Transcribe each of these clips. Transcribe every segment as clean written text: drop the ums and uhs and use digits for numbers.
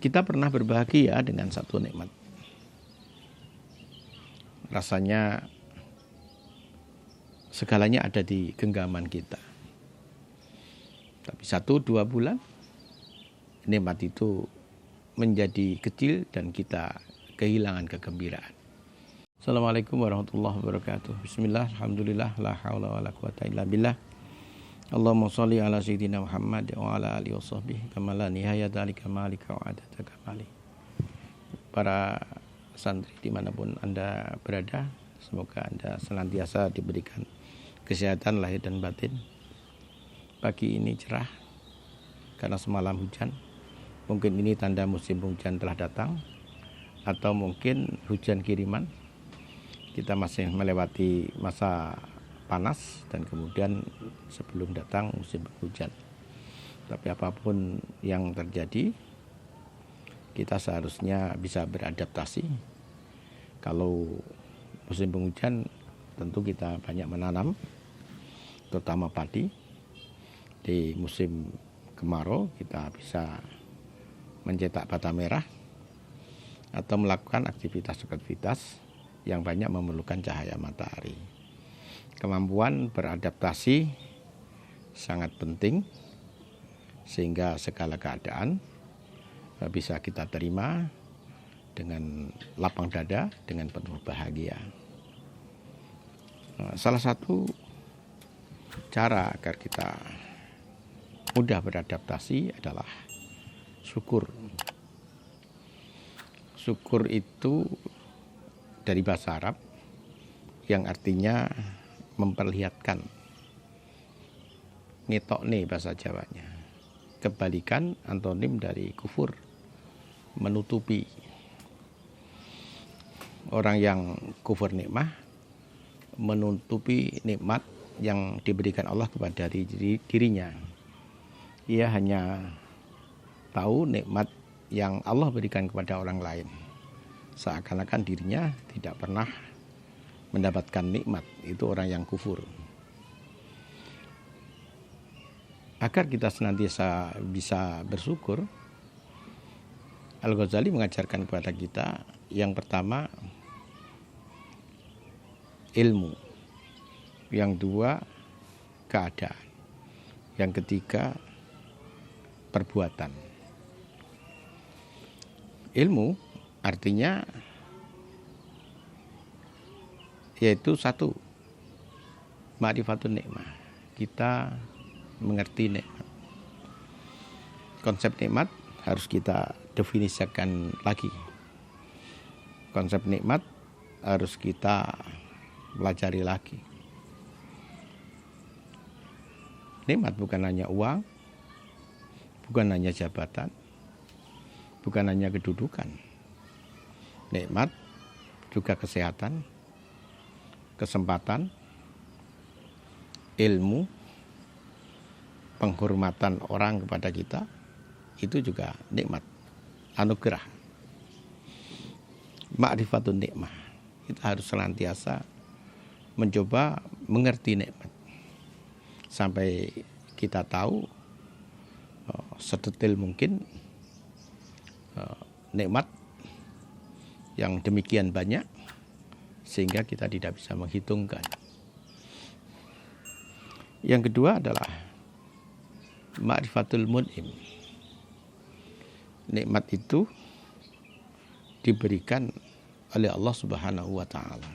Kita pernah berbahagia dengan satu nikmat. Rasanya segalanya ada di genggaman kita. Tapi 1-2 bulan nikmat itu menjadi kecil dan kita kehilangan kegembiraan. Assalamualaikum warahmatullahi wabarakatuh. Bismillah, alhamdulillah, la haula wa la quwata illa billah. Allahumma sholli ala sayyidina Muhammad wa ala alihi washabbihi kama la nihayata li kamalika wa adada kamali. Para santri dimanapun Anda berada, semoga Anda senantiasa diberikan kesehatan lahir dan batin. Pagi ini cerah karena semalam hujan. Mungkin ini tanda musim hujan telah datang, atau mungkin hujan kiriman. Kita masih melewati masa panas dan kemudian sebelum datang musim penghujan. Tapi apapun yang terjadi, kita seharusnya bisa beradaptasi. Kalau musim penghujan, tentu kita banyak menanam, terutama padi. Di musim kemarau kita bisa mencetak bata merah atau melakukan aktivitas-aktivitas yang banyak memerlukan cahaya matahari. Kemampuan beradaptasi sangat penting sehingga segala keadaan bisa kita terima dengan lapang dada, dengan penuh bahagia. Salah satu cara agar kita mudah beradaptasi adalah syukur. Syukur itu dari bahasa Arab yang artinya memperlihatkan. Ngetokne bahasa Jawanya. Kebalikan antonim dari kufur, menutupi. Orang yang kufur nikmah menutupi nikmat yang diberikan Allah kepada dirinya. Ia hanya tahu nikmat yang Allah berikan kepada orang lain. Seakan-akan dirinya tidak pernah mendapatkan nikmat. Itu orang yang kufur. Agar kita senantiasa bisa bersyukur, Al-Ghazali mengajarkan kepada kita yang pertama ilmu, yang dua keadaan, yang ketiga perbuatan. Ilmu artinya yaitu satu, ma'rifatun nikmah. Kita mengerti nikmat. Konsep nikmat harus kita definisikan lagi. Konsep nikmat harus kita pelajari lagi. Nikmat bukan hanya uang, bukan hanya jabatan, bukan hanya kedudukan. Nikmat juga kesehatan, kesempatan, ilmu, penghormatan orang kepada kita, itu juga nikmat, anugerah. Ma'rifatun nikmah. Kita harus senantiasa mencoba mengerti nikmat sampai kita tahu sedetail mungkin nikmat yang demikian banyak sehingga kita tidak bisa menghitungkan. Yang kedua adalah ma'rifatul mun'im. Nikmat itu diberikan oleh Allah Subhanahu wa taala.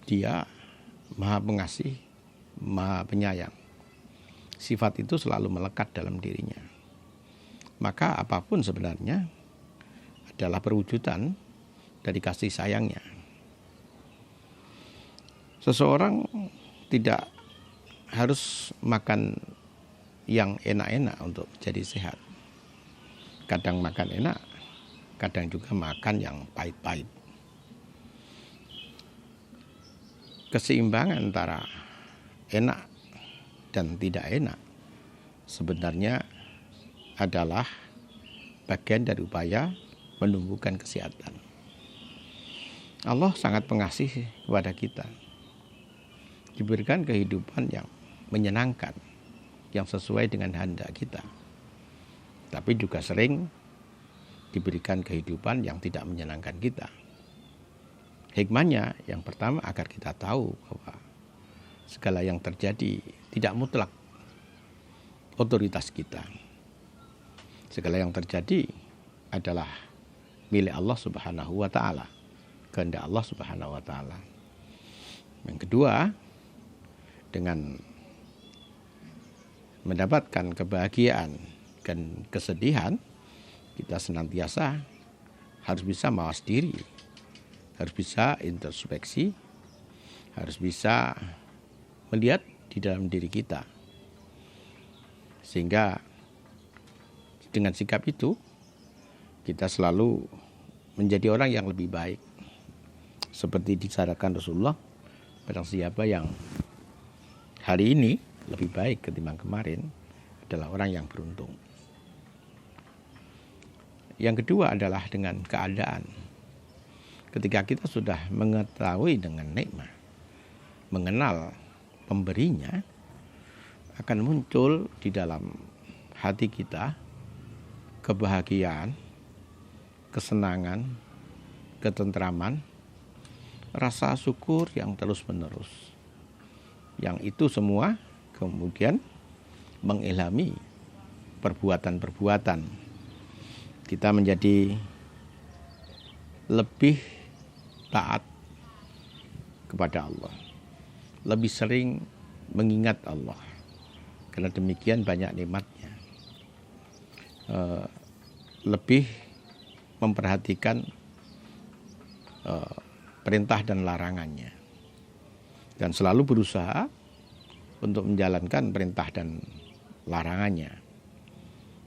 Dia Maha Pengasih, Maha Penyayang. Sifat itu selalu melekat dalam dirinya. Maka apapun sebenarnya adalah perwujudan dari kasih sayangnya. Seseorang tidak harus makan yang enak-enak untuk jadi sehat. Kadang makan enak, kadang juga makan yang pahit-pahit. Keseimbangan antara enak dan tidak enak sebenarnya adalah bagian dari upaya menumbuhkan kesehatan. Allah sangat pengasih kepada kita. Diberikan kehidupan yang menyenangkan, yang sesuai dengan kehendak kita. Tapi juga sering diberikan kehidupan yang tidak menyenangkan kita. Hikmahnya yang pertama agar kita tahu bahwa segala yang terjadi tidak mutlak otoritas kita. Segala yang terjadi adalah milik Allah Subhanahu wa taala, kehendak Allah Subhanahu wa taala. Yang kedua, dengan mendapatkan kebahagiaan dan kesedihan, kita senantiasa harus bisa mawas diri, harus bisa introspeksi, harus bisa melihat di dalam diri kita. Sehingga dengan sikap itu kita selalu menjadi orang yang lebih baik. Seperti disyaratkan Rasulullah, barang siapa yang hari ini lebih baik ketimbang kemarin adalah orang yang beruntung. Yang kedua adalah dengan keadaan. Ketika kita sudah mengetahui dengan nikmat, mengenal pemberinya, akan muncul di dalam hati kita kebahagiaan, kesenangan, ketentraman, rasa syukur yang terus-menerus. Yang itu semua kemudian mengilhami perbuatan-perbuatan. Kita menjadi lebih taat kepada Allah, lebih sering mengingat Allah, karena demikian banyak nikmatnya. Lebih memperhatikan perintah dan larangannya, dan selalu berusaha untuk menjalankan perintah dan larangannya,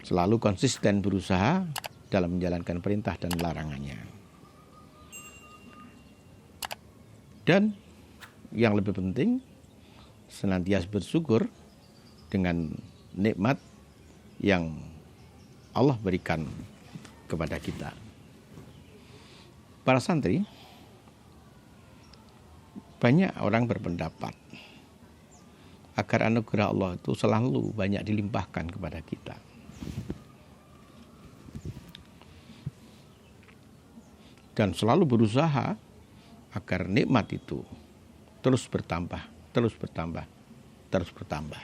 selalu konsisten berusaha dalam menjalankan perintah dan larangannya. Dan yang lebih penting, senantiasa bersyukur dengan nikmat yang Allah berikan kepada kita. Para santri, banyak orang berpendapat agar anugerah Allah itu selalu banyak dilimpahkan kepada kita. Dan selalu berusaha agar nikmat itu terus bertambah, terus bertambah, terus bertambah.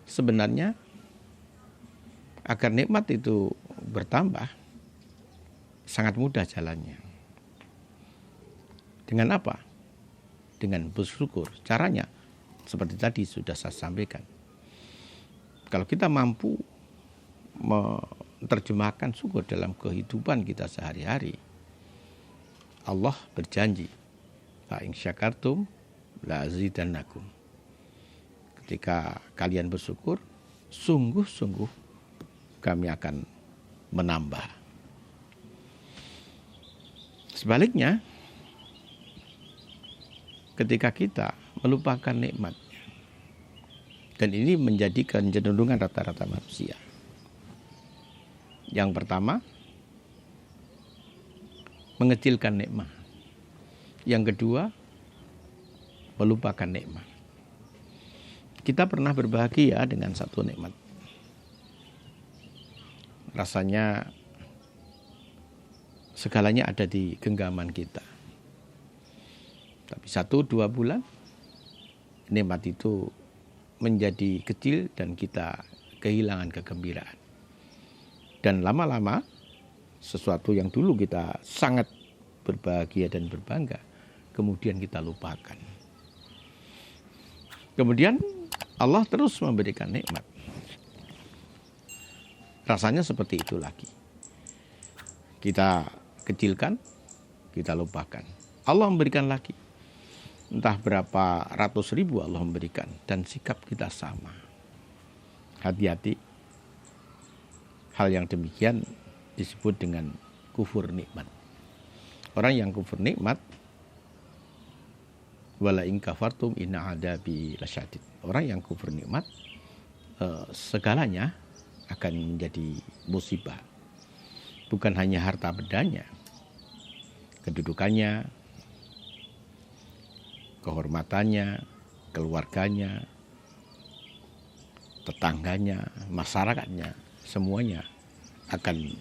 Sebenarnya agar nikmat itu bertambah sangat mudah jalannya. Dengan apa? Dengan bersyukur. Caranya seperti tadi sudah saya sampaikan. Kalau kita mampu menerjemahkan syukur dalam kehidupan kita sehari-hari, Allah berjanji, la in syakartum la azidannakum. Ketika kalian bersyukur, sungguh-sungguh kami akan menambah. Sebaliknya, ketika kita melupakan nikmatnya, dan ini menjadi kecenderungan rata-rata manusia. Yang pertama, mengecilkan nikmat. Yang kedua, melupakan nikmat. Kita pernah berbahagia dengan satu nikmat. Rasanya segalanya ada di genggaman kita. Tapi 1-2 bulan, nikmat itu menjadi kecil dan kita kehilangan kegembiraan. Dan lama-lama, sesuatu yang dulu kita sangat berbahagia dan berbangga, kemudian kita lupakan. Kemudian Allah terus memberikan nikmat. Rasanya seperti itu lagi. Kita kecilkan, kita lupakan. Allah memberikan lagi. Entah berapa ratus ribu Allah memberikan, dan sikap kita sama. Hati-hati. Hal yang demikian disebut dengan kufur nikmat. Orang yang kufur nikmat, wala in kafartum inna adabi lasyadid. Orang yang kufur nikmat, segalanya akan menjadi musibah. Bukan hanya harta bendanya, kedudukannya, kehormatannya, keluarganya, tetangganya, masyarakatnya, semuanya akan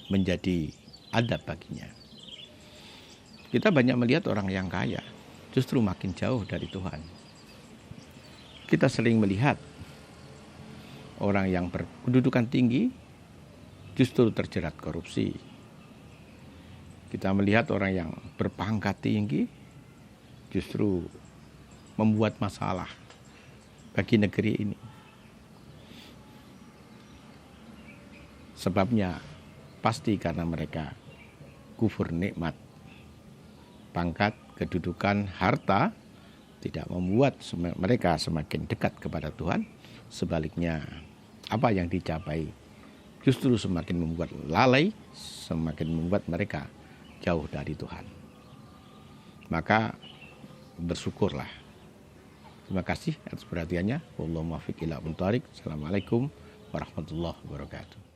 menjadi adab baginya. Kita banyak melihat orang yang kaya justru makin jauh dari Tuhan. Kita sering melihat orang yang berkedudukan tinggi justru terjerat korupsi. Kita melihat orang yang berpangkat tinggi justru membuat masalah bagi negeri ini. Sebabnya pasti karena mereka kufur nikmat. Pangkat, kedudukan, harta tidak membuat mereka semakin dekat kepada Tuhan. Sebaliknya, apa yang dicapai justru semakin membuat lalai, semakin membuat mereka jauh dari Tuhan. Maka bersyukurlah. Terima kasih atas perhatiannya. Wallahu muwaffiq ila aqwamit thoriq. Assalamualaikum warahmatullahi wabarakatuh.